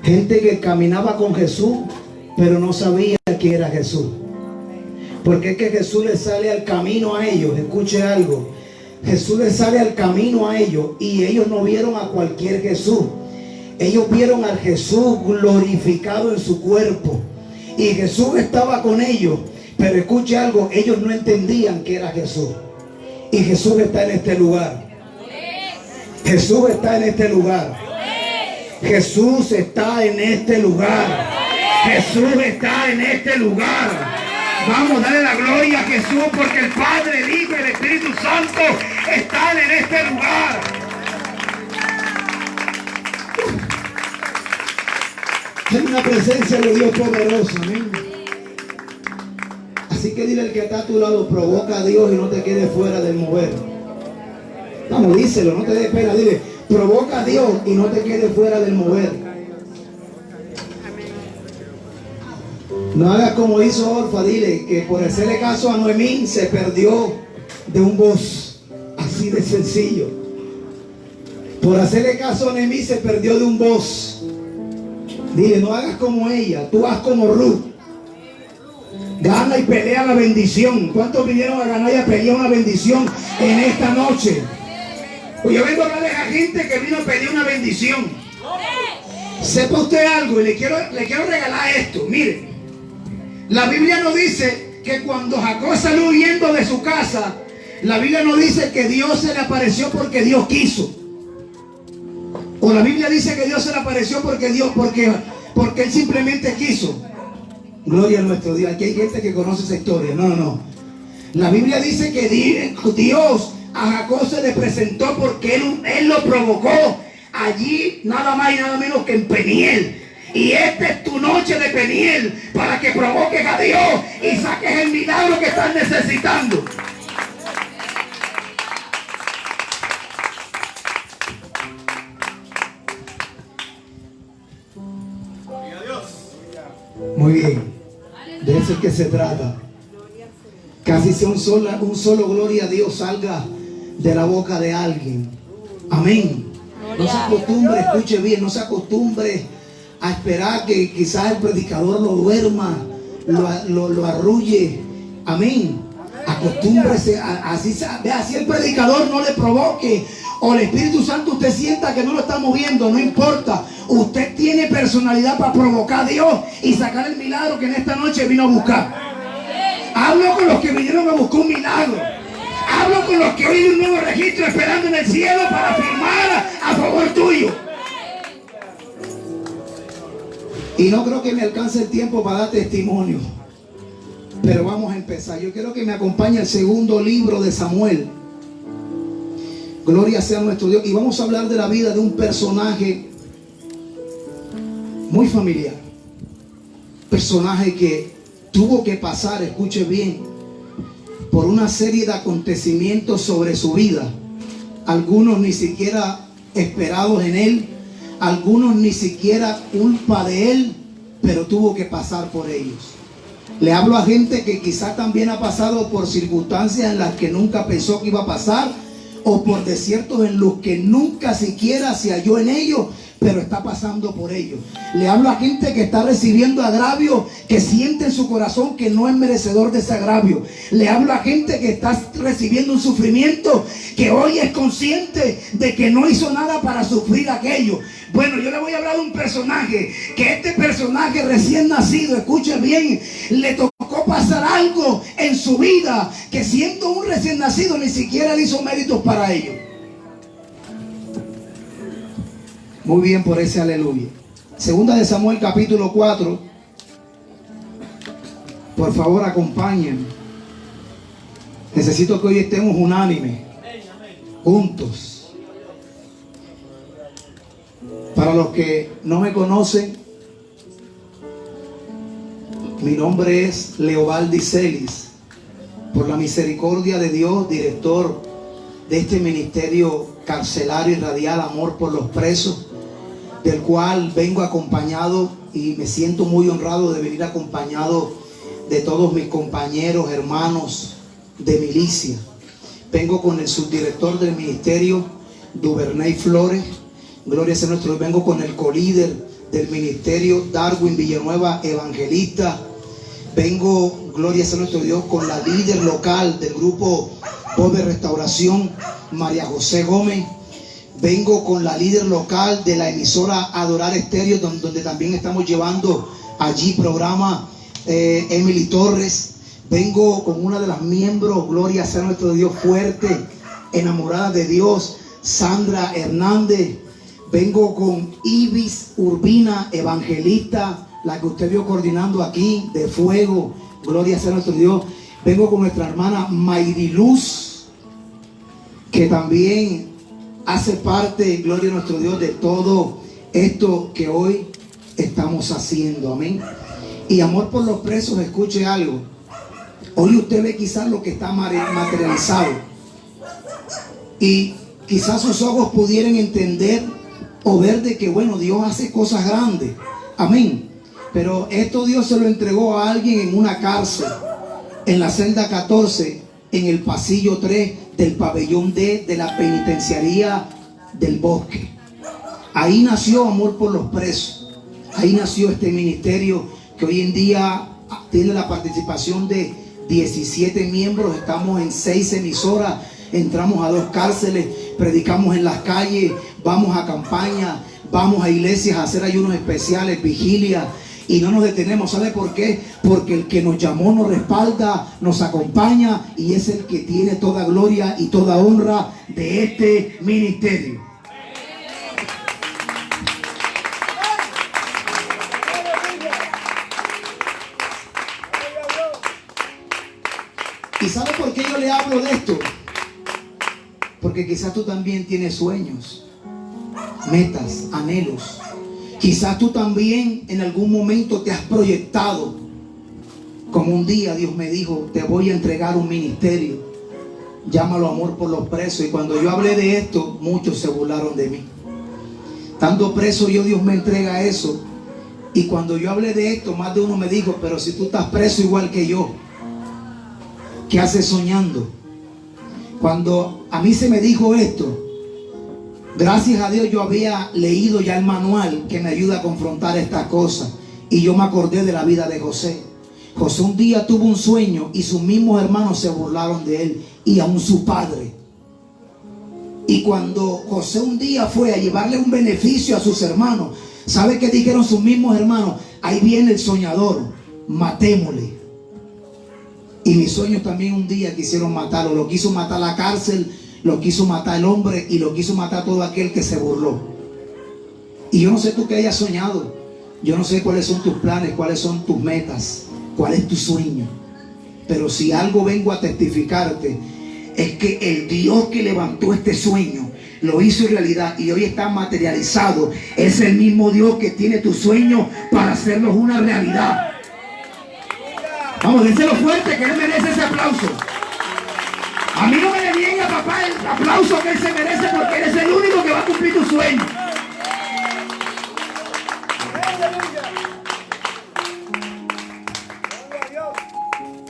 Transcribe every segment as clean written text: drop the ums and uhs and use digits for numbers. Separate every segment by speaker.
Speaker 1: Gente que caminaba con Jesús, pero no sabía quién era Jesús. Porque es que Jesús le sale al camino a ellos. Escuche algo. Jesús le sale al camino a ellos y ellos no vieron a cualquier Jesús. Ellos vieron al Jesús glorificado en su cuerpo. Y Jesús estaba con ellos. Pero escuche algo, ellos no entendían que era Jesús. Y Jesús está en este lugar. Jesús está en este lugar. Jesús está en este lugar. Jesús está en este lugar. Vamos a darle la gloria a Jesús porque el Padre, el Hijo y el Espíritu Santo están en este lugar. Hay una presencia de Dios poderosa, amén. Así que dile al que está a tu lado, provoca a Dios y no te quedes fuera del mover. Vamos, díselo, no te des pena, dile, provoca a Dios y no te quedes fuera del mover. No hagas como hizo Orfa, dile que por hacerle caso a Noemí se perdió de un voz, así de sencillo. Por hacerle caso a Noemí se perdió de un voz. Dile, no hagas como ella, tú haz como Ruth. Gana y pelea la bendición. ¿Cuántos vinieron a ganar y a pelear una bendición en esta noche? Pues yo vengo a hablarles a gente que vino a pedir una bendición. Sepa usted algo y le quiero regalar esto. Mire, la Biblia no dice que cuando Jacob salió huyendo de su casa, la Biblia no dice que Dios se le apareció porque Dios quiso. O la Biblia dice que Dios se le apareció porque Él simplemente quiso. Gloria a nuestro Dios. Aquí hay gente que conoce esa historia. No. La Biblia dice que Dios a Jacob se le presentó porque él lo provocó allí nada más y nada menos que en Peniel. Y esta es tu noche de Peniel para que provoques a Dios y saques el milagro que estás necesitando. Muy bien. De eso es que se trata. Casi sea un solo gloria a Dios salga de la boca de alguien. Amén. No se acostumbre, escuche bien, no se acostumbre a esperar que quizás el predicador lo duerma, lo arrulle. Amén. Acostúmbrese así el predicador no le provoque o el Espíritu Santo usted sienta que no lo está moviendo, no importa. Usted tiene personalidad para provocar a Dios y sacar el milagro que en esta noche vino a buscar. Hablo con los que vinieron a buscar un milagro. Hablo con los que hoy hay un nuevo registro esperando en el cielo para firmar a favor tuyo. Y no creo que me alcance el tiempo para dar testimonio. Pero vamos a empezar. Yo quiero que me acompañe el segundo libro de Samuel. Gloria sea nuestro Dios. Y vamos a hablar de la vida de un personaje muy familiar. Personaje que tuvo que pasar, escuche bien, por una serie de acontecimientos sobre su vida. Algunos ni siquiera esperados en él. Algunos ni siquiera culpa de él, pero tuvo que pasar por ellos. Le hablo a gente que quizás también ha pasado por circunstancias en las que nunca pensó que iba a pasar, o por desiertos en los que nunca siquiera se halló en ellos, pero está pasando por ellos. Le hablo a gente que está recibiendo agravio, que siente en su corazón que no es merecedor de ese agravio. Le hablo a gente que está recibiendo un sufrimiento, que hoy es consciente de que no hizo nada para sufrir aquello. Bueno, yo le voy a hablar de un personaje, que este personaje recién nacido, escuche bien, le tocó pasar algo en su vida, que siendo un recién nacido ni siquiera le hizo méritos para ello. Muy bien por ese aleluya. Segunda de Samuel capítulo 4. Por favor, acompáñenme. Necesito que hoy estemos unánimes, juntos. Para los que no me conocen, mi nombre es Leobaldi Celis. Por la misericordia de Dios, director de este ministerio carcelario y radial Amor por los Presos, del cual vengo acompañado y me siento muy honrado de venir acompañado de todos mis compañeros, hermanos de milicia. Vengo con el subdirector del ministerio, Duvernay Flores. Gloria sea nuestro Dios. Vengo con el colíder del ministerio Darwin Villanueva Evangelista. Vengo, gloria sea nuestro Dios, con la líder local del grupo Voz de Restauración, María José Gómez. Vengo con la líder local de la emisora Adorar Estéreo, donde también estamos llevando allí programa, Emily Torres. Vengo con una de las miembros, gloria sea nuestro Dios, fuerte, enamorada de Dios, Sandra Hernández. Vengo con Ibis Urbina Evangelista, la que usted vio coordinando aquí, de fuego, gloria sea nuestro Dios. Vengo con nuestra hermana Mayriluz, que también hace parte, gloria a nuestro Dios, de todo esto que hoy estamos haciendo. Amén. Y amor por los presos, escuche algo. Hoy usted ve quizás lo que está materializado, y quizás sus ojos pudieran entender o ver de que, bueno, Dios hace cosas grandes. Amén. Pero esto Dios se lo entregó a alguien en una cárcel, en la celda 14, en el pasillo 3 del pabellón D de la penitenciaría del Bosque. Ahí nació Amor por los Presos. Ahí nació este ministerio que hoy en día tiene la participación de 17 miembros. Estamos en 6 emisoras, entramos a 2 cárceles, predicamos en las calles, vamos a campaña, vamos a iglesias a hacer ayunos especiales, vigilia, y no nos detenemos. ¿Sabe por qué? Porque el que nos llamó nos respalda, nos acompaña, y es el que tiene toda gloria y toda honra de este ministerio. ¿Y sabe por qué yo le hablo de esto? Porque quizás tú también tienes sueños, metas, anhelos. Quizás tú también en algún momento te has proyectado, como un día Dios me dijo: te voy a entregar un ministerio, llámalo Amor por los Presos. Y cuando yo hablé de esto, muchos se burlaron de mí. Estando preso yo, Dios me entrega eso. Y cuando yo hablé de esto, más de uno me dijo: pero si tú estás preso igual que yo, ¿qué haces soñando? Cuando a mí se me dijo esto, gracias a Dios yo había leído ya el manual que me ayuda a confrontar estas cosas, y yo me acordé de la vida de José. José un día tuvo un sueño y sus mismos hermanos se burlaron de él, y aún su padre. Y cuando José un día fue a llevarle un beneficio a sus hermanos, ¿sabe qué dijeron sus mismos hermanos? Ahí viene el soñador, matémosle. Y mis sueños también un día quisieron matarlo. Lo quiso matar la cárcel, lo quiso matar el hombre, y lo quiso matar todo aquel que se burló. Y yo no sé tú qué hayas soñado. Yo no sé cuáles son tus planes, cuáles son tus metas, cuál es tu sueño. Pero si algo vengo a testificarte, es que el Dios que levantó este sueño lo hizo realidad, y hoy está materializado. Es el mismo Dios que tiene tu sueño para hacerlos una realidad. Vamos, dénselo fuerte, que Él merece ese aplauso. A mí no me le niegue a papá el aplauso que Él se merece, porque Él es el único que va a cumplir tu sueño.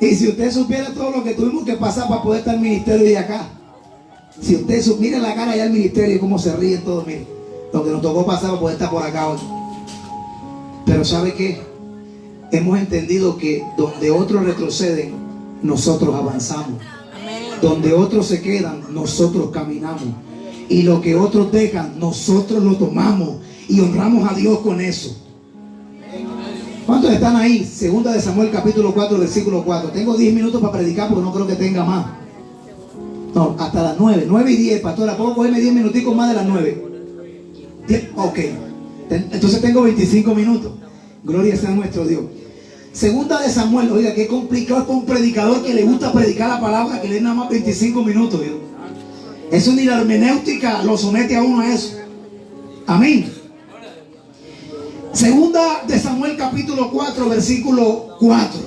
Speaker 1: Y si usted supiera todo lo que tuvimos que pasar para poder estar en el ministerio de acá, si usted supiera la cara allá del ministerio, cómo se ríen todos, mire, lo que nos tocó pasar para poder estar por acá hoy. Pero ¿sabe qué? Hemos entendido que donde otros retroceden, nosotros avanzamos. Donde otros se quedan, nosotros caminamos. Y lo que otros dejan, nosotros lo tomamos y honramos a Dios con eso. ¿Cuántos están ahí? Segunda de Samuel capítulo 4 versículo 4. Tengo 10 minutos para predicar, porque no creo que tenga más. No, hasta las 9, 9 y 10, pastora. ¿Puedo cogerme 10 minuticos más de las 9? 10, ok. Entonces tengo 25 minutos. Gloria sea nuestro Dios. Segunda de Samuel. Oiga, qué complicado es para un predicador que le gusta predicar la palabra, que le dé nada más 25 minutos. ¿Dios? Eso ni la hermenéutica lo somete a uno a eso. Amén. Segunda de Samuel capítulo 4 versículo 4.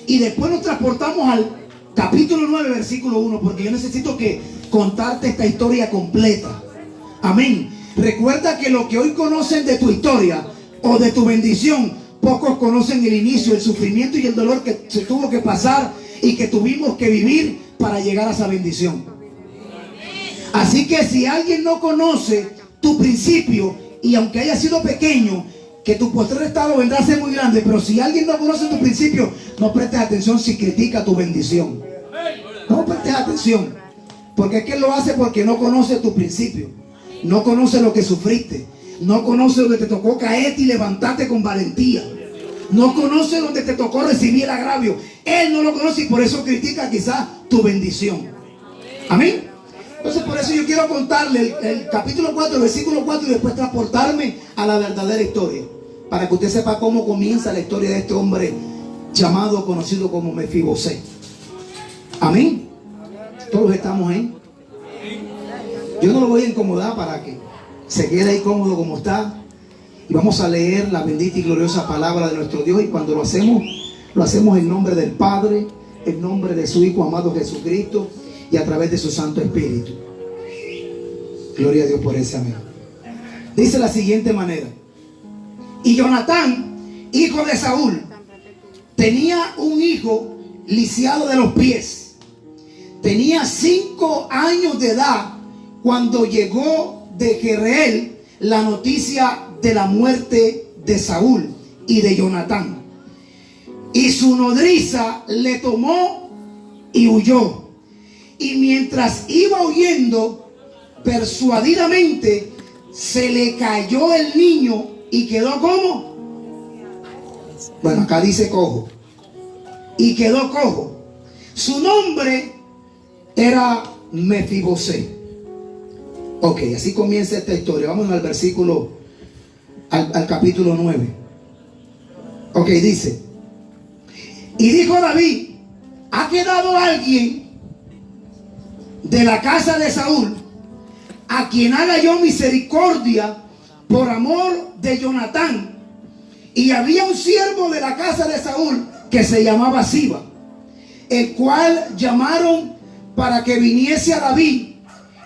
Speaker 1: Y después nos transportamos al capítulo 9 versículo 1, porque yo necesito que contarte esta historia completa. Amén. Recuerda que lo que hoy conocen de tu historia o de tu bendición, pocos conocen el inicio, el sufrimiento y el dolor que se tuvo que pasar y que tuvimos que vivir para llegar a esa bendición. Así que si alguien no conoce tu principio, y aunque haya sido pequeño, que tu postrer estado vendrá a ser muy grande. Pero si alguien no conoce tu principio, no prestes atención si critica tu bendición. No prestes atención, porque es que él lo hace porque no conoce tu principio, no conoce lo que sufriste, no conoce donde te tocó caerte y levantarte con valentía, no conoce donde te tocó recibir el agravio. Él no lo conoce y por eso critica quizás tu bendición. Amén. Entonces por eso yo quiero contarle el capítulo 4, el versículo 4, y después transportarme a la verdadera historia, para que usted sepa cómo comienza la historia de este hombre llamado, conocido como Mefibosé. Amén. Todos estamos ahí. Yo no lo voy a incomodar para que se quede ahí cómodo como está. Y vamos a leer la bendita y gloriosa palabra de nuestro Dios. Y cuando lo hacemos en nombre del Padre, en nombre de su Hijo amado Jesucristo y a través de su Santo Espíritu. Gloria a Dios por ese amén. Dice la siguiente manera: y Jonatán, hijo de Saúl, tenía un hijo lisiado de los pies. Tenía 5 años de edad cuando llegó de Jezreel la noticia de la muerte de Saúl y de Jonatán. Y su nodriza le tomó y huyó. Y mientras iba huyendo, persuadidamente se le cayó el niño y quedó como, bueno, acá dice cojo, y quedó cojo. Su nombre era Mefibosé. Ok, así comienza esta historia. Vamos al versículo, al capítulo 9. Ok, dice: y dijo David: ha quedado alguien de la casa de Saúl a quien haga yo misericordia por amor de Jonatán. Y había un siervo de la casa de Saúl que se llamaba Siba, el cual llamaron para que viniese a David.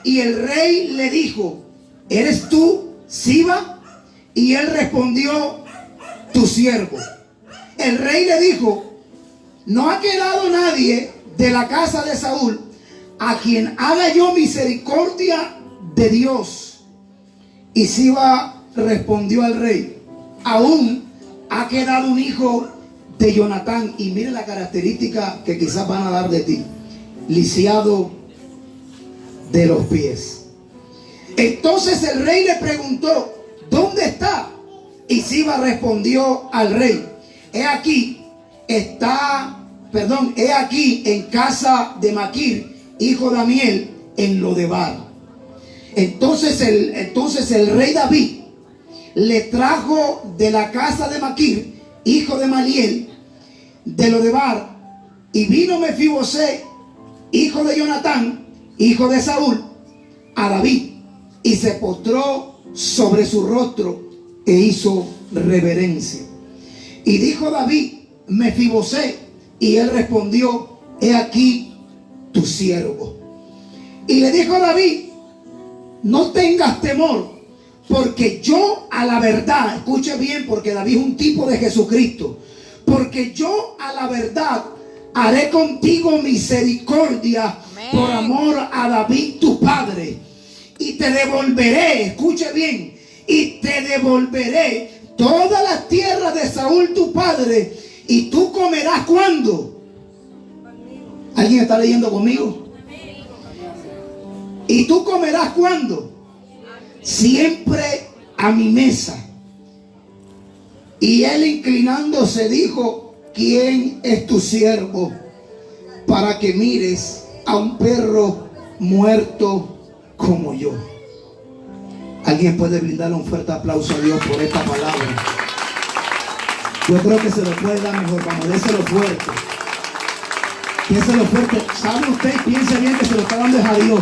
Speaker 1: Y el rey le dijo: ¿eres tú Siba? Y él respondió: tu siervo. El rey le dijo: no ha quedado nadie de la casa de Saúl a quien haga yo misericordia de Dios. Y Siba respondió al rey: aún ha quedado un hijo de Jonatán. Y mire la característica que quizás van a dar de ti: lisiado de los pies. Entonces el rey le preguntó: ¿dónde está? Y Siba respondió al rey: he aquí en casa de Maquir, hijo de Amiel, en Lodebar. Entonces el rey David le trajo de la casa de Maquir, hijo de Maliel, de Lodebar. Y vino Mefibosé, hijo de Jonatán, hijo de Saúl, a David, y se postró sobre su rostro e hizo reverencia. Y dijo David: Mefibosé. Y él respondió: he aquí tu siervo. Y le dijo David: no tengas temor, porque yo a la verdad, escuche bien, porque David es un tipo de Jesucristo, porque yo a la verdad haré contigo misericordia. Amén. Por amor a David tu padre, y te devolveré, escuche bien, y te devolveré todas las tierras de Saúl tu padre, y tú comerás ¿cuándo? ¿Alguien está leyendo conmigo? Y tú comerás ¿cuándo? Siempre a mi mesa. Y él, inclinándose, dijo: ¿quién es tu siervo para que mires a un perro muerto como yo? Alguien puede brindarle un fuerte aplauso a Dios por esta palabra. Yo creo que se lo puede dar mejor. Vamos, déselo fuerte. Déselo fuerte. ¿Sabe usted? Piense bien que se lo está dando a Dios.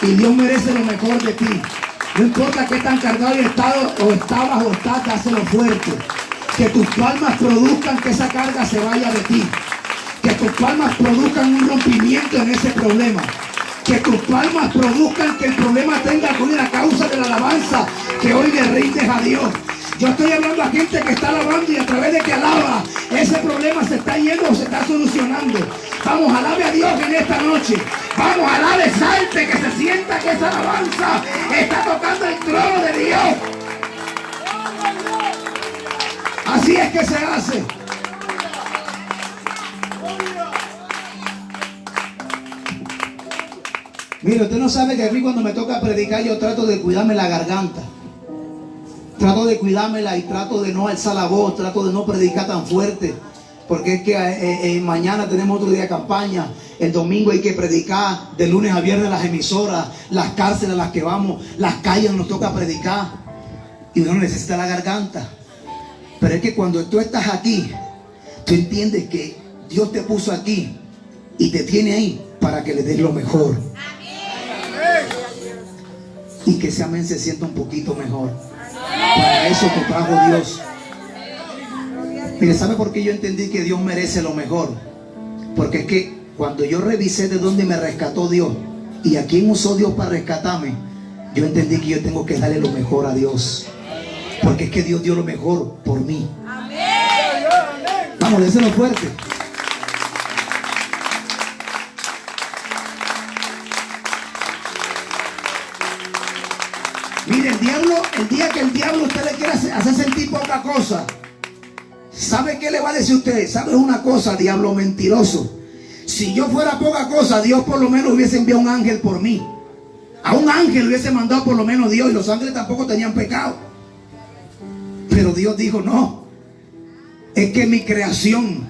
Speaker 1: Y Dios merece lo mejor de ti. No importa qué tan cargado y estabas o estás, dáselo fuerte. Que tus palmas produzcan que esa carga se vaya de ti. Que tus palmas produzcan un rompimiento en ese problema. Que tus palmas produzcan que el problema tenga que ir a causa de la alabanza que hoy le rindes a Dios. Yo estoy hablando a gente que está alabando, y a través de que alaba, ese problema se está yendo o se está solucionando. Vamos, alabe a Dios en esta noche. Vamos, alabe, salte, que se sienta que esa alabanza está tocando el trono de Dios. Así es que se hace. Mire, usted no sabe que a mí cuando me toca predicar yo trato de cuidarme la garganta. Trato de cuidármela y trato de no alzar la voz, trato de no predicar tan fuerte. Porque es que mañana tenemos otro día de campaña. El domingo hay que predicar de lunes a viernes las emisoras, las cárceles a las que vamos, las calles nos toca predicar. Y uno necesita la garganta. Pero es que cuando tú estás aquí, tú entiendes que Dios te puso aquí y te tiene ahí para que le des lo mejor. Y que ese amén se sienta un poquito mejor. Para eso te trajo Dios. Mire, ¿sabe por qué yo entendí que Dios merece lo mejor? Porque es que cuando yo revisé de dónde me rescató Dios y a quién usó Dios para rescatarme, yo entendí que yo tengo que darle lo mejor a Dios. Porque es que Dios dio lo mejor por mí. Vamos, déselo fuerte. Mire, el día que el diablo usted le quiera hacer sentir poca cosa, ¿sabe qué le va a decir usted? ¿Sabe una cosa, diablo mentiroso? Si yo fuera poca cosa, Dios por lo menos hubiese enviado un ángel por mí. A un ángel hubiese mandado por lo menos Dios, y los ángeles tampoco tenían pecado. Pero Dios dijo, no, es que mi creación,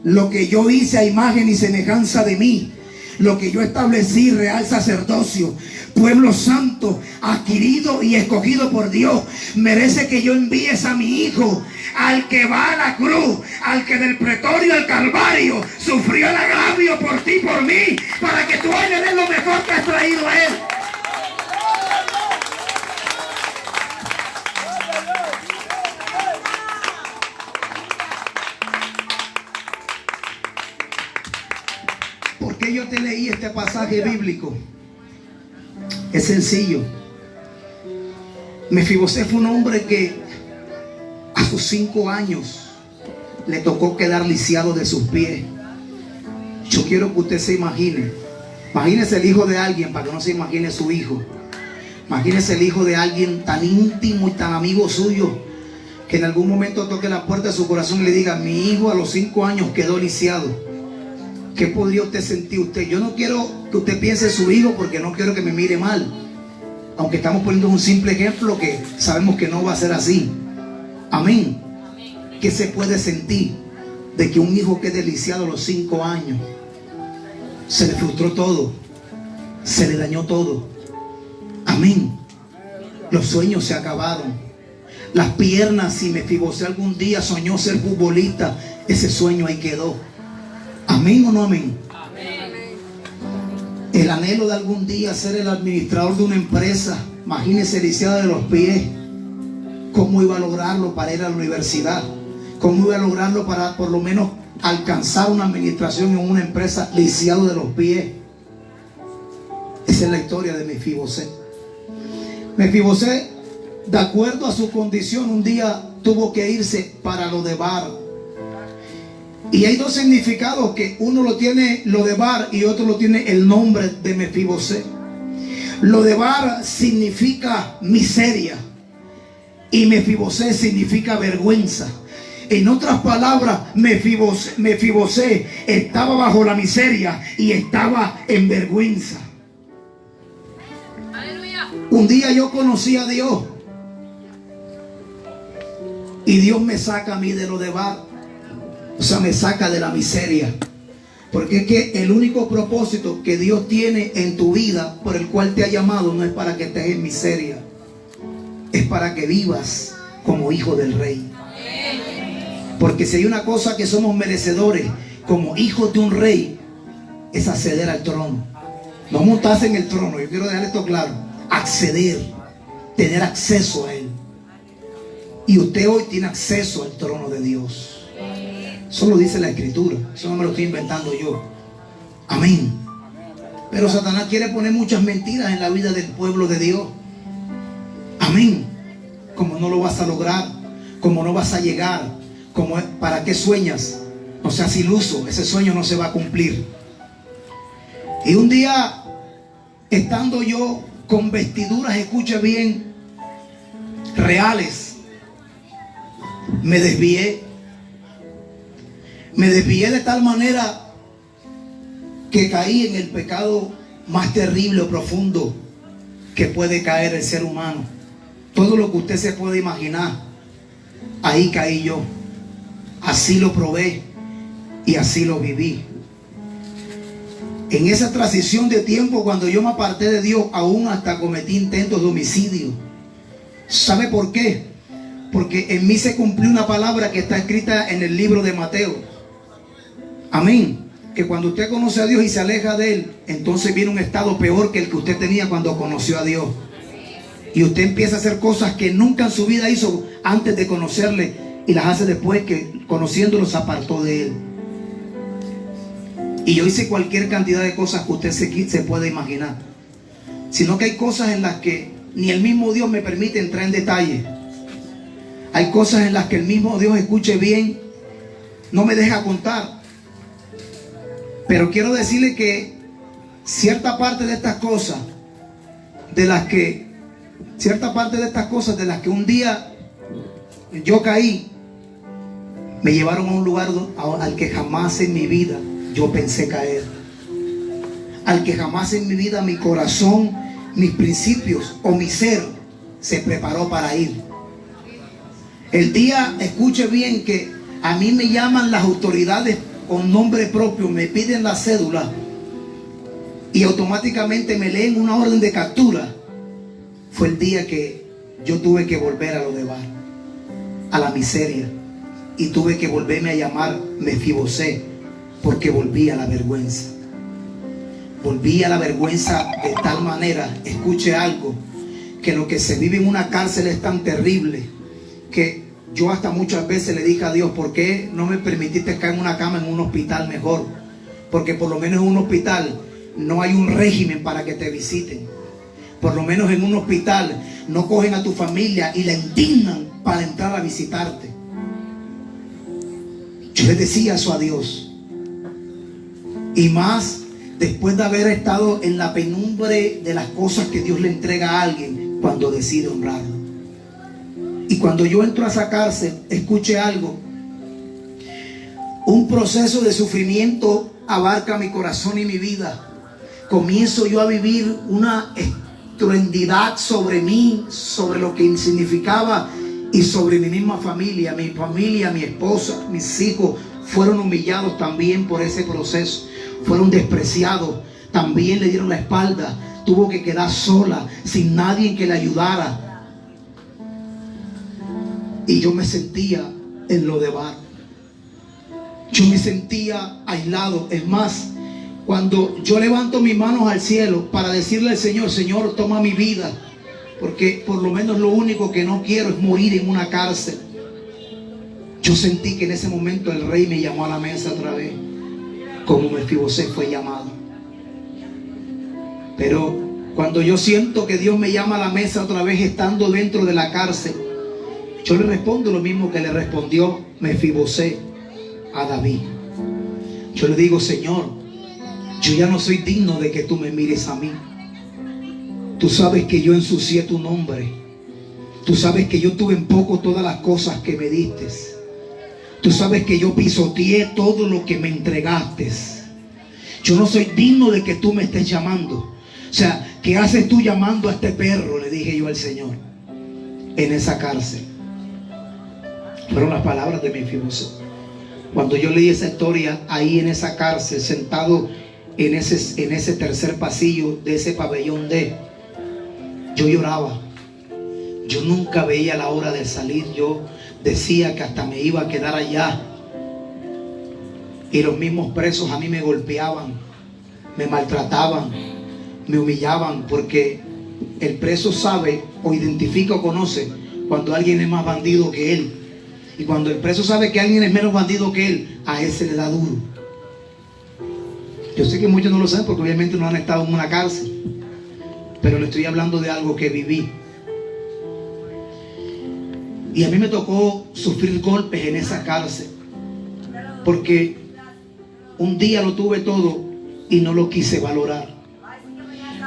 Speaker 1: lo que yo hice a imagen y semejanza de mí, lo que yo establecí, real sacerdocio, pueblo santo, adquirido y escogido por Dios, merece que yo envíes a mi hijo, al que va a la cruz, al que del pretorio al Calvario sufrió el agravio por ti y por mí, para que tú hoy le des lo mejor que has traído a él. ¿Por qué yo te leí este pasaje bíblico? Es sencillo. Mefibosé fue un hombre que a sus 5 años le tocó quedar lisiado de sus pies. Yo quiero que usted se imagine. Imagínese el hijo de alguien, para que no se imagine su hijo. Imagínese el hijo de alguien tan íntimo y tan amigo suyo, que en algún momento toque la puerta de su corazón y le diga: mi hijo a los 5 años quedó lisiado. ¿Qué podría usted sentir usted? Yo no quiero que usted piense en su hijo, porque no quiero que me mire mal. Aunque estamos poniendo un simple ejemplo que sabemos que no va a ser así. Amén. ¿Qué se puede sentir de que un hijo quede lisiado a los 5 años? Se le frustró todo. Se le dañó todo. Amén. Los sueños se acabaron. Las piernas, si Mefibosé algún día soñó ser futbolista, ese sueño ahí quedó. Amén o no amén. El anhelo de algún día ser el administrador de una empresa, imagínese lisiado de los pies. ¿Cómo iba a lograrlo para ir a la universidad? ¿Cómo iba a lograrlo para por lo menos alcanzar una administración en una empresa lisiado de los pies? Esa es la historia de Mefibosé. Mefibosé, de acuerdo a su condición, un día tuvo que irse para Lodebar. Y hay 2 significados, que uno lo tiene Lodebar y otro lo tiene el nombre de Mefibosé. Lodebar significa miseria y Mefibosé significa vergüenza. En otras palabras, Mefibosé estaba bajo la miseria y estaba en vergüenza. Aleluya. Un día yo conocí a Dios y Dios me saca a mí de Lodebar. O sea, me saca de la miseria. Porque es que el único propósito que Dios tiene en tu vida, por el cual te ha llamado, no es para que estés en miseria. Es para que vivas como hijo del rey. Porque si hay una cosa que somos merecedores como hijos de un rey, es acceder al trono. No montarse en el trono, yo quiero dejar esto claro. Acceder, tener acceso a él. Y usted hoy tiene acceso al trono de Dios. Eso lo dice la Escritura. Eso no me lo estoy inventando yo. Amén. Pero Satanás quiere poner muchas mentiras en la vida del pueblo de Dios. Amén. Como no lo vas a lograr, como no vas a llegar, como para qué sueñas. No seas iluso, ese sueño no se va a cumplir. Y un día, estando yo con vestiduras, escuche bien, reales, Me desvié. Me desvié de tal manera que caí en el pecado más terrible o profundo que puede caer el ser humano. Todo lo que usted se puede imaginar, ahí caí yo. Así lo probé y así lo viví. En esa transición de tiempo, cuando yo me aparté de Dios, aún hasta cometí intentos de homicidio. ¿Sabe por qué? Porque en mí se cumplió una palabra que está escrita en el libro de Mateo. Amén. Que cuando usted conoce a Dios y se aleja de Él, entonces viene un estado peor que el que usted tenía cuando conoció a Dios. Y usted empieza a hacer cosas que nunca en su vida hizo antes de conocerle, y las hace después que conociéndolo se apartó de Él. Y yo hice cualquier cantidad de cosas que usted se puede imaginar. Sino que hay cosas en las que ni el mismo Dios me permite entrar en detalle. Hay cosas en las que el mismo Dios, escuche bien, no me deja contar. Pero quiero decirle que cierta parte de estas cosas, de las que un día yo caí, me llevaron a un lugar al que jamás en mi vida yo pensé caer. Al que jamás en mi vida mi corazón, mis principios o mi ser se preparó para ir. El día, escuche bien, que a mí me llaman las autoridades con nombre propio, me piden la cédula y automáticamente me leen una orden de captura. Fue el día que yo tuve que volver a lo de Bar, a la miseria, y tuve que volverme a llamar Mefibosé, porque volví a la vergüenza. Volví a la vergüenza de tal manera, escuche algo, que lo que se vive en una cárcel es tan terrible que yo hasta muchas veces le dije a Dios: ¿por qué no me permitiste caer en una cama en un hospital mejor? Porque por lo menos en un hospital no hay un régimen para que te visiten. Por lo menos en un hospital no cogen a tu familia y la indignan para entrar a visitarte. Yo le decía eso a Dios. Y más después de haber estado en la penumbre de las cosas que Dios le entrega a alguien cuando decide honrarlo. Y cuando yo entro a esa cárcel, escuche algo, un proceso de sufrimiento abarca mi corazón y mi vida. Comienzo yo a vivir una estruendidad sobre mí, sobre lo que significaba y sobre mi misma familia. Mi familia, mi esposa, mis hijos fueron humillados también por ese proceso. Fueron despreciados, también le dieron la espalda. Tuvo que quedar sola, sin nadie que le ayudara. Y yo me sentía en lo de Bar. Yo me sentía aislado. Es más, cuando yo levanto mis manos al cielo para decirle al Señor: Señor, toma mi vida, porque por lo menos lo único que no quiero es morir en una cárcel. Yo sentí que en ese momento el rey me llamó a la mesa otra vez, como Mefibosé fue llamado. Pero cuando yo siento que Dios me llama a la mesa otra vez estando dentro de la cárcel, yo le respondo lo mismo que le respondió Mefibosé a David. Yo le digo: Señor, yo ya no soy digno de que tú me mires a mí. Tú sabes que yo ensucié tu nombre. Tú sabes que yo tuve en poco todas las cosas que me diste. Tú sabes que yo pisoteé todo lo que me entregaste. Yo no soy digno de que tú me estés llamando. O sea, ¿qué haces tú llamando a este perro?, le dije yo al Señor en esa cárcel. Fueron las palabras de Mefibosé. Cuando yo leí esa historia ahí en esa cárcel, sentado en ese tercer pasillo de ese pabellón D, yo lloraba. Yo nunca veía la hora de salir. Yo decía que hasta me iba a quedar allá. Y los mismos presos a mí me golpeaban, me maltrataban, me humillaban, porque el preso sabe o identifica o conoce cuando alguien es más bandido que él. Y cuando el preso sabe que alguien es menos bandido que él, a ese le da duro. Yo sé que muchos no lo saben porque obviamente no han estado en una cárcel, pero le estoy hablando de algo que viví. Y a mí me tocó sufrir golpes en esa cárcel, porque un día lo tuve todo y no lo quise valorar.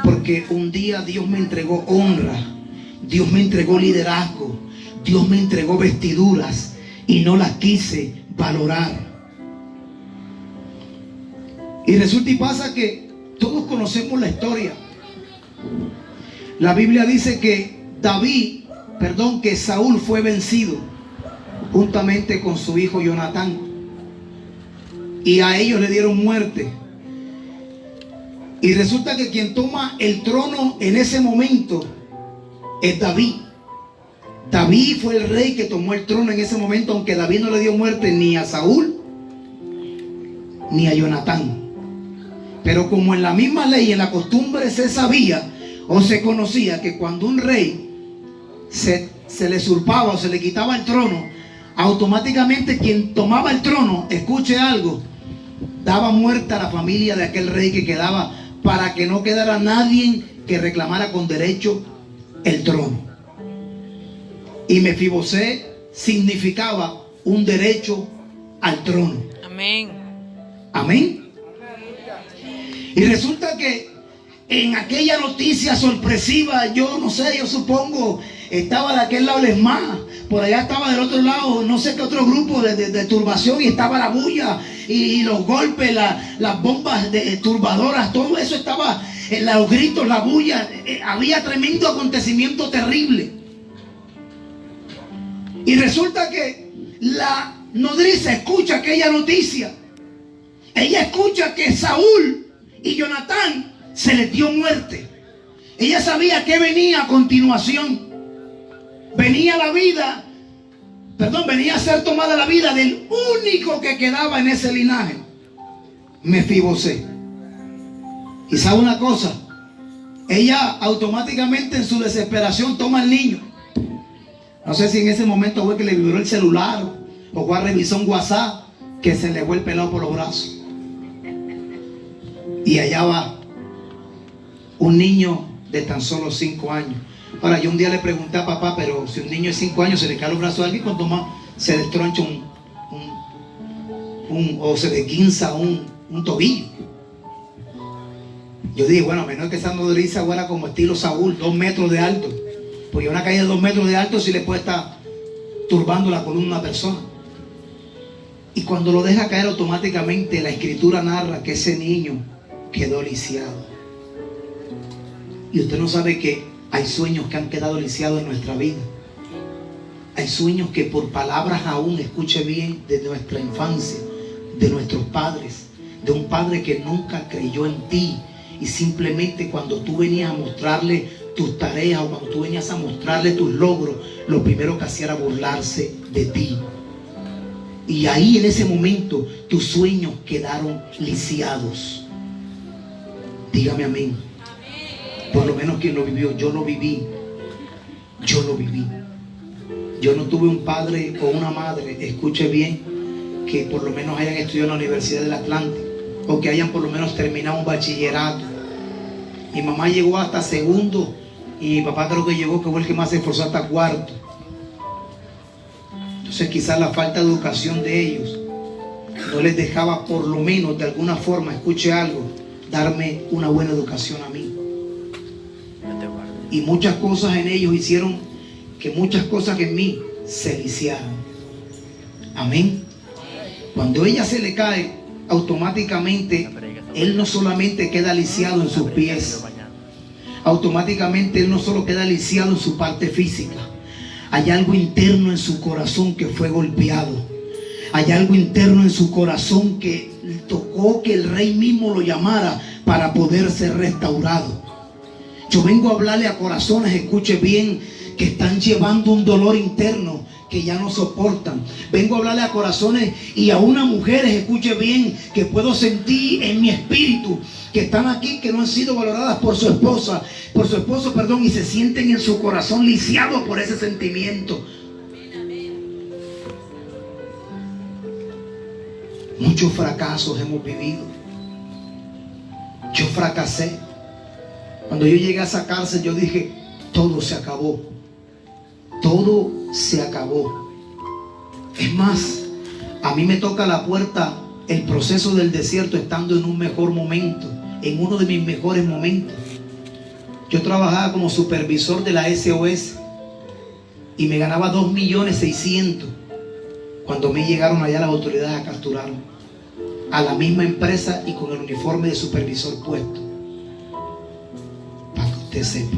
Speaker 1: Porque un día Dios me entregó honra, Dios me entregó liderazgo, Dios me entregó vestiduras, y no las quise valorar. Y resulta y pasa que todos conocemos la historia. La Biblia dice que que Saúl fue vencido juntamente con su hijo Jonatán, y a ellos le dieron muerte. Y resulta que quien toma el trono en ese momento es David. David fue el rey que tomó el trono en ese momento, aunque David no le dio muerte ni a Saúl ni a Jonatán. Pero como en la misma ley, en la costumbre se sabía o se conocía que cuando un rey se le usurpaba o se le quitaba el trono, automáticamente quien tomaba el trono, escuche algo, daba muerte a la familia de aquel rey que quedaba, para que no quedara nadie que reclamara con derecho el trono. Y Mefibosé significaba un derecho al trono.
Speaker 2: Amén.
Speaker 1: Amén. Y resulta que en aquella noticia sorpresiva, yo no sé, yo supongo, estaba de aquel lado el ESMAD, por allá estaba del otro lado, no sé qué otro grupo de turbación, y estaba la bulla y los golpes, las bombas turbadoras, todo eso estaba, los gritos, la bulla, había tremendo acontecimiento terrible. Y resulta que la nodriza escucha aquella noticia. Ella escucha que Saúl y Jonatán se les dio muerte. Ella sabía que venía a continuación. Venía a ser tomada la vida del único que quedaba en ese linaje, Mefibosé. Y sabe una cosa, ella automáticamente en su desesperación toma al niño. No sé si en ese momento fue que le vibró el celular o fue a revisar un WhatsApp, que se le fue el pelado por los brazos. Y allá va un niño de tan solo 5 años. Ahora, yo un día le pregunté a papá, pero si un niño de 5 años se le cae los brazos a alguien, cuanto más se destroncha o se desguinza un tobillo. Yo dije, bueno, a menos que esa nodriza fuera como estilo Saúl, 2 metros de alto, porque una caída de 2 metros de alto sí le puede estar turbando la columna a una persona. Y cuando lo deja caer, automáticamente la escritura narra que ese niño quedó lisiado. Y usted no sabe que hay sueños que han quedado lisiados en nuestra vida. Hay sueños que por palabras aún, escuche bien, de nuestra infancia, de nuestros padres, de un padre que nunca creyó en ti, y simplemente cuando tú venías a mostrarle tus tareas o cuando tú venías a mostrarle tus logros, lo primero que hacía era burlarse de ti. Y ahí en ese momento tus sueños quedaron lisiados. Dígame amén. Por lo menos quien lo vivió, yo lo viví. Yo lo viví. Yo no tuve un padre o una madre, escuche bien, que por lo menos hayan estudiado en la Universidad del Atlántico o que hayan por lo menos terminado un bachillerato. Mi mamá llegó hasta segundo y mi papá creo que llegó, que fue el que más se esforzó, hasta cuarto. Entonces quizás la falta de educación de ellos no les dejaba por lo menos de alguna forma, escuche algo, darme una buena educación a mí. Y muchas cosas en ellos hicieron que muchas cosas en mí se lisiaron. Amén. Cuando ella se le cae, automáticamente él no solamente queda lisiado en sus pies, automáticamente él no solo queda lisiado en su parte física. Hay algo interno en su corazón que fue golpeado. Hay algo interno en su corazón que tocó que el rey mismo lo llamara para poder ser restaurado. Yo vengo a hablarle a corazones, escuche bien, que están llevando un dolor interno que ya no soportan. Vengo a hablarle a corazones y a unas mujeres, escuche bien, que puedo sentir en mi espíritu, que están aquí, que no han sido valoradas por su esposo, y se sienten en su corazón lisiados por ese sentimiento. Muchos fracasos hemos vivido. Yo fracasé. Cuando yo llegué a esa cárcel, yo dije, todo se acabó. Todo se acabó. Es más, a mí me toca la puerta el proceso del desierto estando en un mejor momento, en uno de mis mejores momentos. Yo trabajaba como supervisor de la SOS y me ganaba 2.600.000. Cuando me llegaron allá las autoridades a capturar a la misma empresa y con el uniforme de supervisor puesto. Para que usted sepa.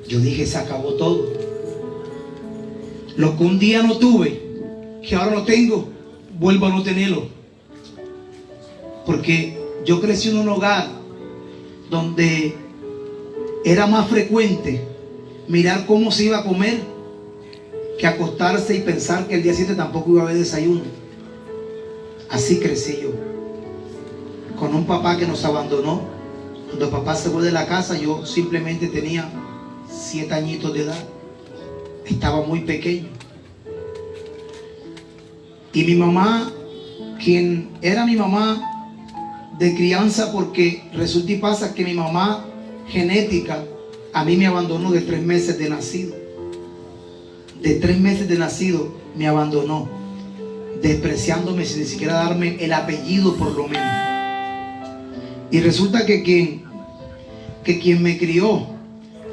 Speaker 1: Yo dije, se acabó todo. Lo que un día no tuve, que ahora lo tengo, vuelvo a no tenerlo. Porque yo crecí en un hogar donde era más frecuente mirar cómo se iba a comer que acostarse y pensar que el día siguiente tampoco iba a haber desayuno. Así crecí yo, con un papá que nos abandonó. Cuando el papá se fue de la casa, yo simplemente tenía 7 añitos de edad. Estaba muy pequeño. Y mi mamá, quien era mi mamá de crianza, porque resulta y pasa que mi mamá genética a mí me abandonó de 3 meses de nacido. De 3 meses de nacido me abandonó, despreciándome sin ni siquiera darme el apellido por lo menos. Y resulta que quien me crió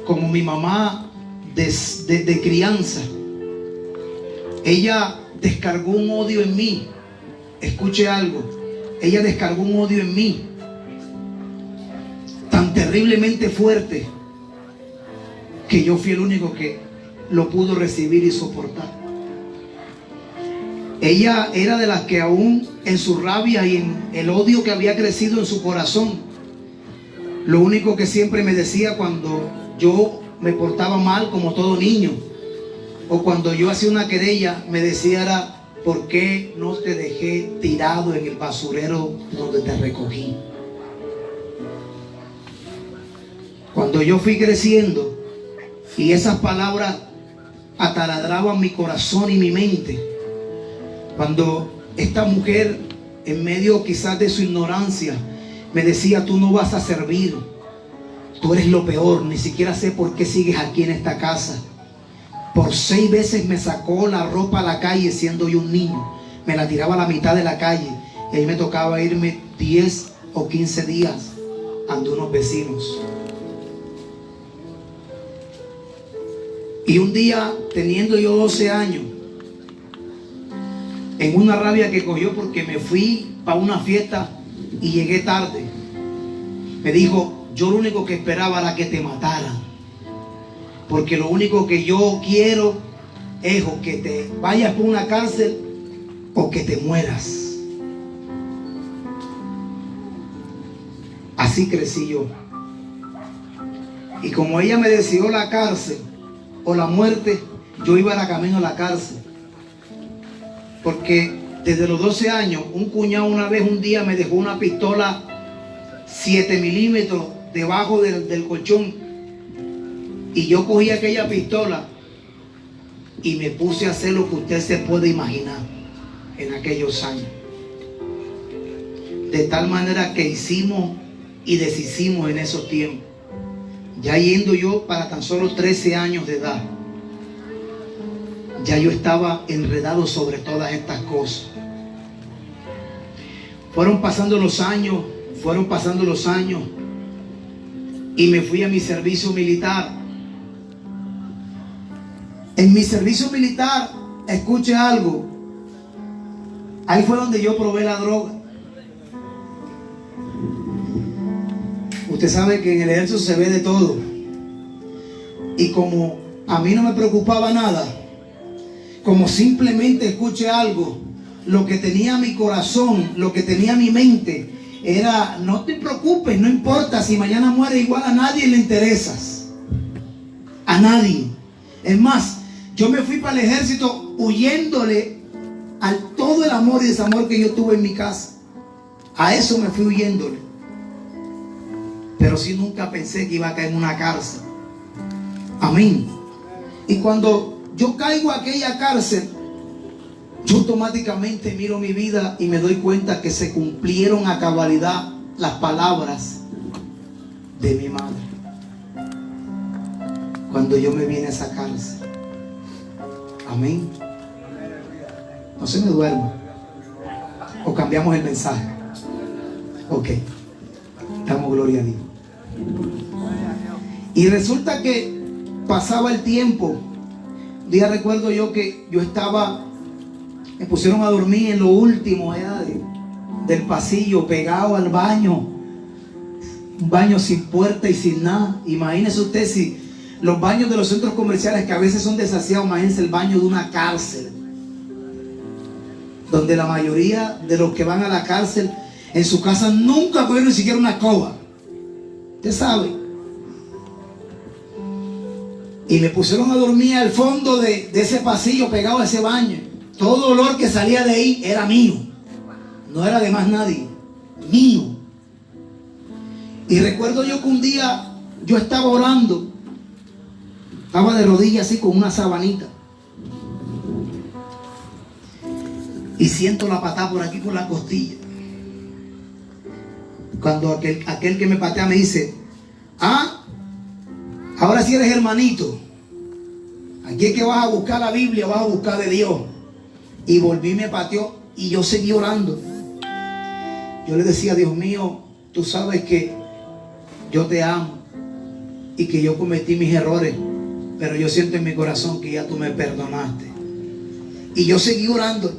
Speaker 1: como mi mamá de crianza, ella descargó un odio en mí. Escuche algo, ella descargó un odio en mí tan terriblemente fuerte que yo fui el único que lo pudo recibir y soportar. Ella era de las que aún en su rabia y en el odio que había crecido en su corazón, lo único que siempre me decía cuando yo me portaba mal como todo niño, o cuando yo hacía una querella, me decía era: ¿por qué no te dejé tirado en el basurero donde te recogí? Cuando yo fui creciendo y esas palabras ataladraban mi corazón y mi mente, cuando esta mujer, en medio quizás de su ignorancia, me decía: tú no vas a servir, tú eres lo peor, ni siquiera sé por qué sigues aquí en esta casa. Por 6 veces me sacó la ropa a la calle siendo yo un niño, me la tiraba a la mitad de la calle y ahí me tocaba irme 10 o 15 días ante unos vecinos. Y un día, teniendo yo 12 años, en una rabia que cogió porque me fui para una fiesta y llegué tarde, me dijo: yo lo único que esperaba era que te mataran, porque lo único que yo quiero es o que te vayas por una cárcel o que te mueras. Así crecí yo. Y como ella me decidió la cárcel o la muerte, yo iba a camino a la cárcel. Porque desde los 12 años, un cuñado un día me dejó una pistola 7 milímetros debajo del colchón. Y yo cogí aquella pistola y me puse a hacer lo que usted se puede imaginar en aquellos años. De tal manera que hicimos y deshicimos en esos tiempos. Ya yendo yo para tan solo 13 años de edad, ya yo estaba enredado sobre todas estas cosas. Fueron pasando los años y me fui a mi servicio militar. En mi servicio militar, escuche algo, ahí fue donde yo probé la droga. Usted sabe que en el ejército se ve de todo. Y como a mí no me preocupaba nada, como simplemente, escuche algo, lo que tenía mi corazón, lo que tenía mi mente, era: no te preocupes, no importa si mañana muere, igual a nadie le interesas. A nadie. Es más, yo me fui para el ejército huyéndole a todo el amor y desamor que yo tuve en mi casa. A eso me fui huyéndole. Pero sí nunca pensé que iba a caer en una cárcel. Amén. Y cuando yo caigo a aquella cárcel, yo automáticamente miro mi vida y me doy cuenta que se cumplieron a cabalidad las palabras de mi madre cuando yo me vine a esa cárcel. Amén. No se me duerma. O cambiamos el mensaje. Ok. Damos gloria a Dios. Y resulta que pasaba el tiempo. Un día recuerdo yo que yo estaba Me pusieron a dormir en lo último del pasillo, pegado al baño. Un baño sin puerta y sin nada. Imagínese usted si los baños de los centros comerciales, que a veces son desasiados, imagínense el baño de una cárcel, donde la mayoría de los que van a la cárcel en su casa nunca cogieron ni siquiera una escoba. Usted sabe. Y me pusieron a dormir al fondo de ese pasillo, pegado a ese baño. Todo olor que salía de ahí era mío, no era de más nadie, mío. Y recuerdo yo que un día yo estaba orando, estaba de rodillas así con una sabanita, y siento la patada por aquí, por la costilla. Cuando aquel que me patea me dice: ah, ahora sí eres hermanito, aquí es que vas a buscar la Biblia, vas a buscar de Dios. Y volví y me pateó, y yo seguí orando. Yo le decía: Dios mío, tú sabes que yo te amo y que yo cometí mis errores, pero yo siento en mi corazón que ya tú me perdonaste. Y yo seguí orando.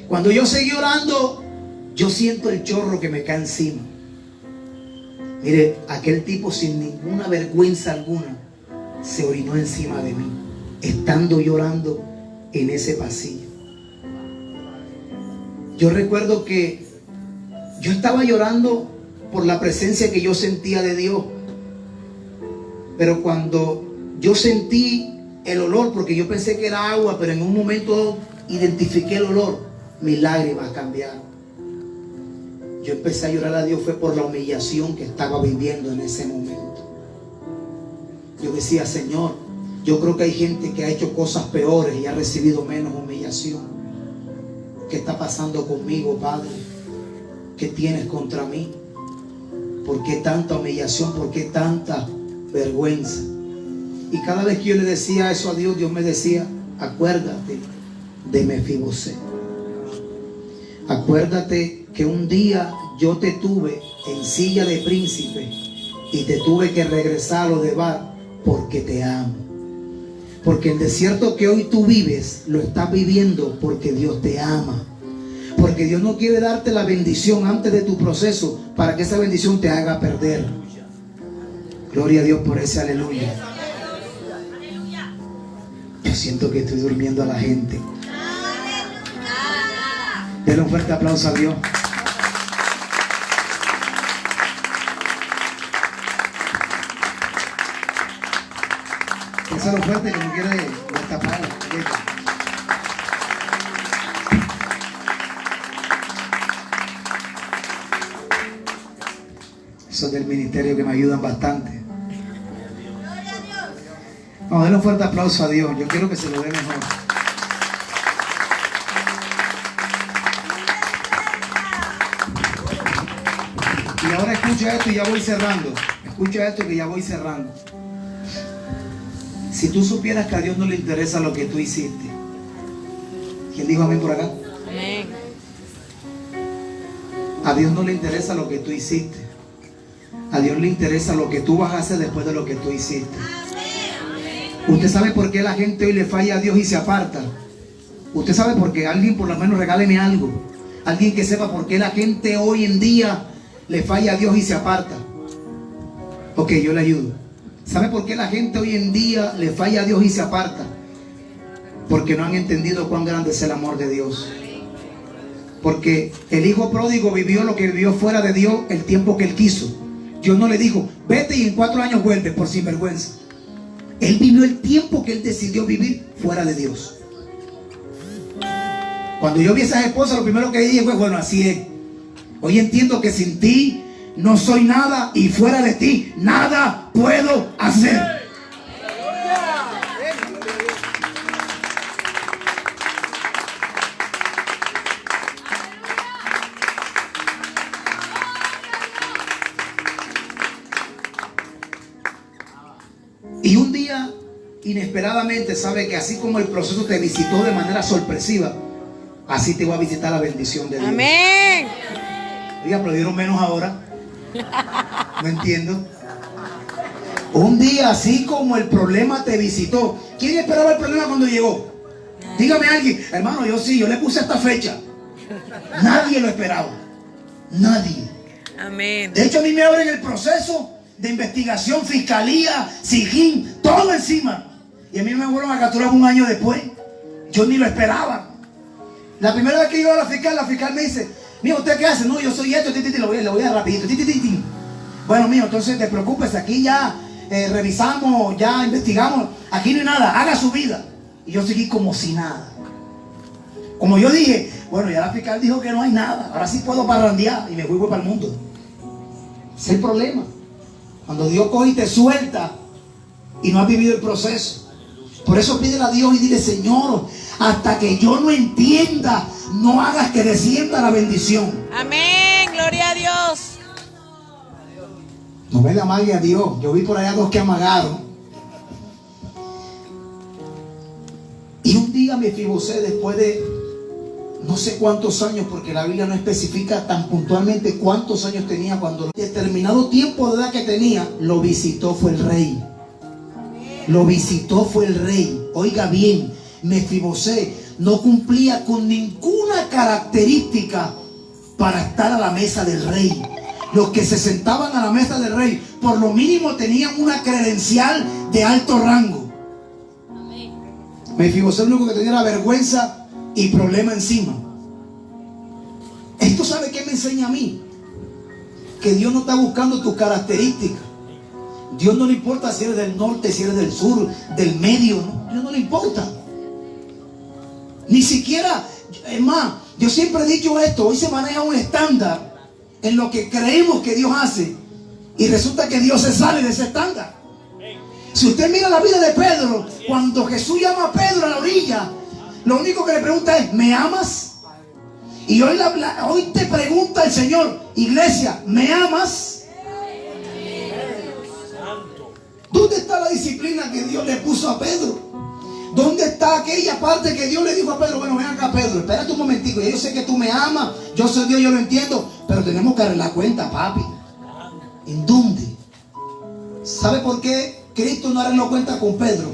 Speaker 1: Cuando yo seguí orando, yo siento el chorro que me cae encima. Mire, aquel tipo sin ninguna vergüenza alguna se orinó encima de mí, estando llorando en ese pasillo. Yo recuerdo que yo estaba llorando por la presencia que yo sentía de Dios, pero cuando yo sentí el olor, porque yo pensé que era agua, pero en un momento identifiqué el olor, mis lágrimas cambiaron. Yo empecé a llorar a Dios, fue por la humillación que estaba viviendo en ese momento. Yo decía: Señor, yo creo que hay gente que ha hecho cosas peores y ha recibido menos humillación. ¿Qué está pasando conmigo, Padre? ¿Qué tienes contra mí? ¿Por qué tanta humillación? ¿Por qué tanta vergüenza? Y cada vez que yo le decía eso a Dios, Dios me decía: acuérdate de Mefibosé. Acuérdate que un día yo te tuve en silla de príncipe y te tuve que regresar a Lodebar porque te amo. Porque el desierto que hoy tú vives, lo estás viviendo porque Dios te ama. Porque Dios no quiere darte la bendición antes de tu proceso para que esa bendición te haga perder. Gloria a Dios por ese aleluya. Yo siento que estoy durmiendo a la gente. Denle un fuerte aplauso a Dios. Eso es lo fuerte que no quiere destapar. Son del ministerio que me ayudan bastante. Vamos a darle un fuerte aplauso a Dios. Yo quiero que se lo dé mejor. Y ahora escucha esto y ya voy cerrando. Escucha esto que ya voy cerrando. Si tú supieras que a Dios no le interesa lo que tú hiciste. ¿Quién dijo amén por acá? Amén. A Dios no le interesa lo que tú hiciste. A Dios le interesa lo que tú vas a hacer después de lo que tú hiciste. ¿Usted sabe por qué la gente hoy le falla a Dios y se aparta? ¿Usted sabe por qué? Alguien por lo menos regáleme algo. Alguien que sepa por qué la gente hoy en día le falla a Dios y se aparta. Ok, yo le ayudo. ¿Sabe por qué la gente hoy en día le falla a Dios y se aparta? Porque no han entendido cuán grande es el amor de Dios. Porque el hijo pródigo vivió lo que vivió fuera de Dios el tiempo que él quiso. Dios no le dijo: vete y en 4 años vuelve, por sinvergüenza. Él vivió el tiempo que él decidió vivir fuera de Dios. Cuando yo vi a esas esposas, lo primero que dije fue: bueno, así es. Hoy entiendo que sin ti no soy nada y fuera de ti nada puedo hacer. Y un día, inesperadamente, sabe que así como el proceso te visitó de manera sorpresiva, así te va a visitar la bendición de Dios. Amén. Oiga, aplaudieron menos ahora. No entiendo. Un día, así como el problema te visitó. ¿Quién esperaba el problema cuando llegó? Dígame alguien, hermano, yo le puse esta fecha. Nadie lo esperaba. Nadie.
Speaker 2: Amén.
Speaker 1: De hecho, a mí me abren el proceso de investigación, fiscalía, SIGIN, todo encima. Y a mí me vuelven a capturar un año después. Yo ni lo esperaba. La primera vez que yo a la fiscal me dice, mijo, ¿usted qué hace? No, yo soy esto, le voy a dar rapidito. Bueno, mijo, entonces te preocupes, aquí ya revisamos, ya investigamos, aquí no hay nada, haga su vida. Y yo seguí como si nada. Como yo dije, bueno, ya la fiscal dijo que no hay nada, ahora sí puedo parrandear y me voy para el mundo. Ese es el problema. Cuando Dios coge y te suelta y no has vivido el proceso. Por eso pídele a Dios y dile, Señor, hasta que yo no entienda, no hagas que descienda la bendición.
Speaker 2: Amén, gloria a Dios.
Speaker 1: No me la amague a Dios. Yo vi por allá dos que amagaron. Y un día Mefibosé, después de no sé cuántos años, porque la Biblia no especifica tan puntualmente cuántos años tenía, cuando determinado tiempo de edad que tenía, lo visitó fue el rey. Lo visitó fue el rey. Oiga bien, Mefibosé no cumplía con ninguna característica para estar a la mesa del rey. Los que se sentaban a la mesa del rey, por lo mínimo tenían una credencial de alto rango. Mefibosé lo único que tenía era vergüenza y problema encima. Esto, ¿sabe qué me enseña a mí? Que Dios no está buscando tus características. Dios no le importa si eres del norte, si eres del sur, del medio, ¿no? Dios no le importa. Ni siquiera, es más, yo siempre he dicho esto, hoy se maneja un estándar en lo que creemos que Dios hace y resulta que Dios se sale de ese estándar. Si usted mira la vida de Pedro, cuando Jesús llama a Pedro a la orilla, lo único que le pregunta es, ¿me amas? Y hoy te pregunta el Señor, iglesia, ¿me amas? ¿Dónde está la disciplina que Dios le puso a Pedro? ¿Dónde está aquella parte que Dios le dijo a Pedro? Bueno, ven acá, Pedro, espérate un momentico. Yo sé que tú me amas, yo soy Dios, yo lo entiendo, pero tenemos que arreglar cuenta, papi. ¿En dónde? ¿Sabe por qué Cristo no arregló cuenta con Pedro?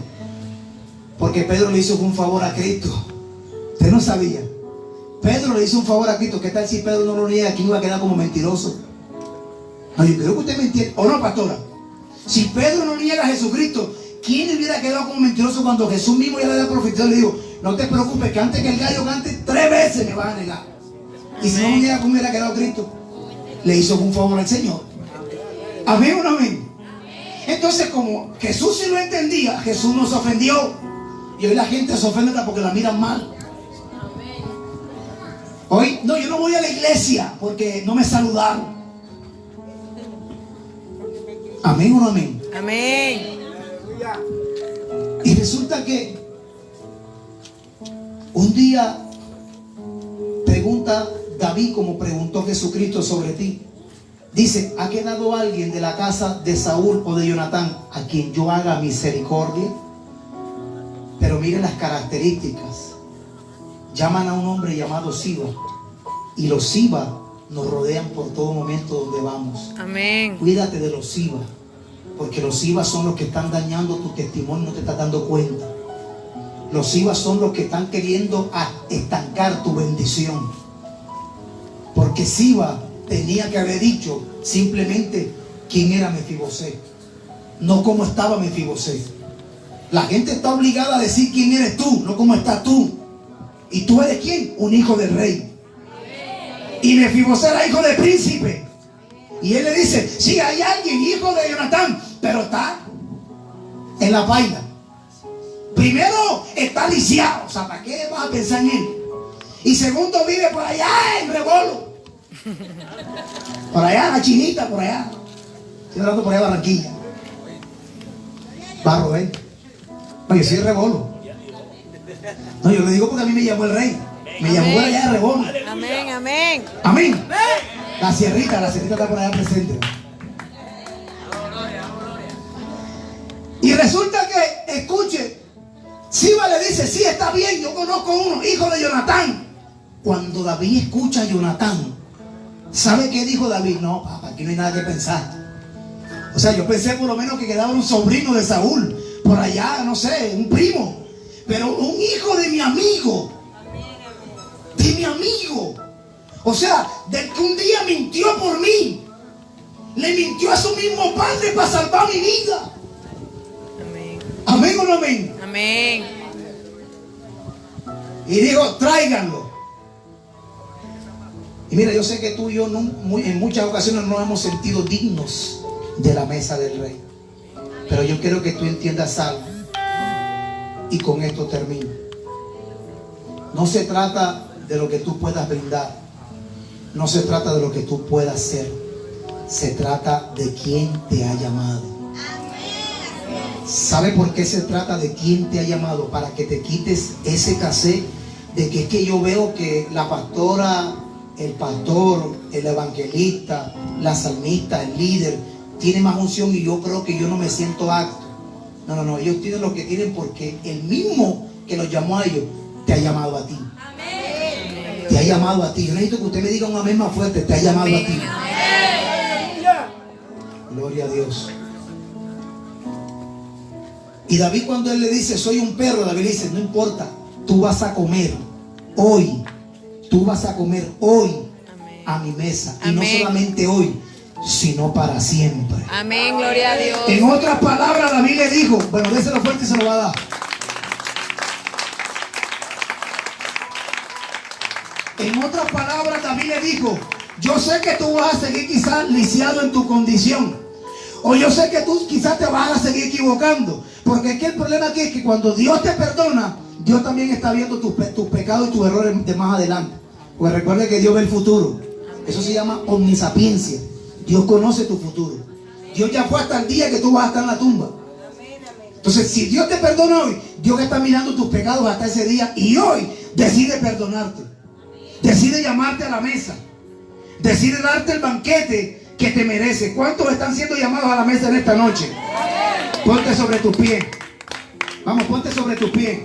Speaker 1: Porque Pedro le hizo un favor a Cristo. Usted no sabía. Pedro le hizo un favor a Cristo. ¿Qué tal si Pedro no lo niega? ¿Quién iba a quedar como mentiroso? No, yo creo que usted me entiende. ¿O no, pastora? Si Pedro no niega a Jesucristo, ¿quién hubiera quedado como mentiroso cuando Jesús mismo ya le había profetizado? Le dijo, no te preocupes, que antes que el gallo cante 3 veces me vas a negar. Y si no me niega, ¿cómo hubiera quedado Cristo? Le hizo un favor al Señor. ¿Amén o no amén? Entonces, como Jesús sí lo entendía, Jesús nos ofendió. Y hoy la gente se ofende porque la miran mal. Hoy, no, yo no voy a la iglesia porque no me saludaron. ¿Amén o no amén?
Speaker 2: Amén.
Speaker 1: Y resulta que un día pregunta David, como preguntó Jesucristo sobre ti. Dice, ¿ha quedado alguien de la casa de Saúl o de Jonatán a quien yo haga misericordia? Pero miren las características. Llaman a un hombre llamado Siba. Y los Siba nos rodean por todo momento donde vamos.
Speaker 2: Amén.
Speaker 1: Cuídate de los Siba, porque los Siba son los que están dañando tu testimonio y no te estás dando cuenta. Los Siba son los que están queriendo estancar tu bendición. Porque Siba tenía que haber dicho simplemente quién era Mefibosé, no cómo estaba Mefibosé. La gente está obligada a decir quién eres tú, no cómo estás tú. ¿Y tú eres quién? Un hijo del rey. Y Mefibosé era hijo del príncipe. Y él le dice, sí, hay alguien, hijo de Jonatán, pero está en la paila. Primero, está lisiado. O sea, ¿para qué vas a pensar en él? Y segundo, vive por allá en Rebolo. Por allá, la Chinita, por allá. Estoy hablando por allá, Barranquilla. Barro, ¿eh? No, yo soy de Rebolo. No, yo le digo porque a mí me llamó el rey. Me llamó por allá de Rebolo.
Speaker 2: Amén, amén.
Speaker 1: Amén. La sierrita está por allá presente. Y resulta que, escuche, Siba le dice, sí, está bien, yo conozco uno, hijo de Jonatán. Cuando David escucha a Jonatán, ¿sabe qué dijo David? No, papá, aquí no hay nada que pensar. O sea, yo pensé por lo menos que quedaba un sobrino de Saúl, por allá, no sé, un primo. pero un hijo de mi amigo. De mi amigo. O sea, del que un día mintió por mí. Le mintió a su mismo padre para salvar mi vida.
Speaker 2: Amén.
Speaker 1: ¿Amén o no amén?
Speaker 2: Amén.
Speaker 1: Y dijo, tráiganlo. Y mira, yo sé que tú y yo en muchas ocasiones no nos hemos sentido dignos de la mesa del rey. Pero yo quiero que tú entiendas algo. Y con esto termino. No se trata de lo que tú puedas brindar. No se trata de lo que tú puedas ser. Se trata de quién te ha llamado. ¿Sabe por qué se trata de quién te ha llamado? Para que te quites ese casé de que es que yo veo que la pastora, el pastor, el evangelista, la salmista, el líder tiene más unción y yo creo que yo no me siento apto. No, ellos tienen lo que tienen porque el mismo que los llamó a ellos te ha llamado a ti. Amén. Te ha llamado a ti. Yo necesito que usted me diga un amén más fuerte. Te ha llamado a ti. Amén. Gloria a Dios. Y David, cuando él le dice soy un perro, David le dice no importa, tú vas a comer hoy. Tú vas a comer hoy a mi mesa. Y no solamente hoy, sino para siempre.
Speaker 2: Amén, gloria a Dios.
Speaker 1: En otras palabras, David le dijo, bueno, déselo fuerte y se lo va a dar. En otras palabras, David le dijo, yo sé que tú vas a seguir quizás lisiado en tu condición. O yo sé que tú quizás te vas a seguir equivocando. Porque es que el problema aquí es que cuando Dios te perdona, Dios también está viendo tus pecados y tus errores de más adelante. Pues recuerde que Dios ve el futuro. Eso se llama omnisapiencia. Dios conoce tu futuro. Dios ya fue hasta el día que tú vas a estar en la tumba. Entonces, si Dios te perdona hoy, Dios está mirando tus pecados hasta ese día. Y hoy decide perdonarte. Decide llamarte a la mesa. Decide darte el banquete que te merece. ¿Cuántos están siendo llamados a la mesa en esta noche? Ponte sobre tus pies. Vamos, ponte sobre tus pies.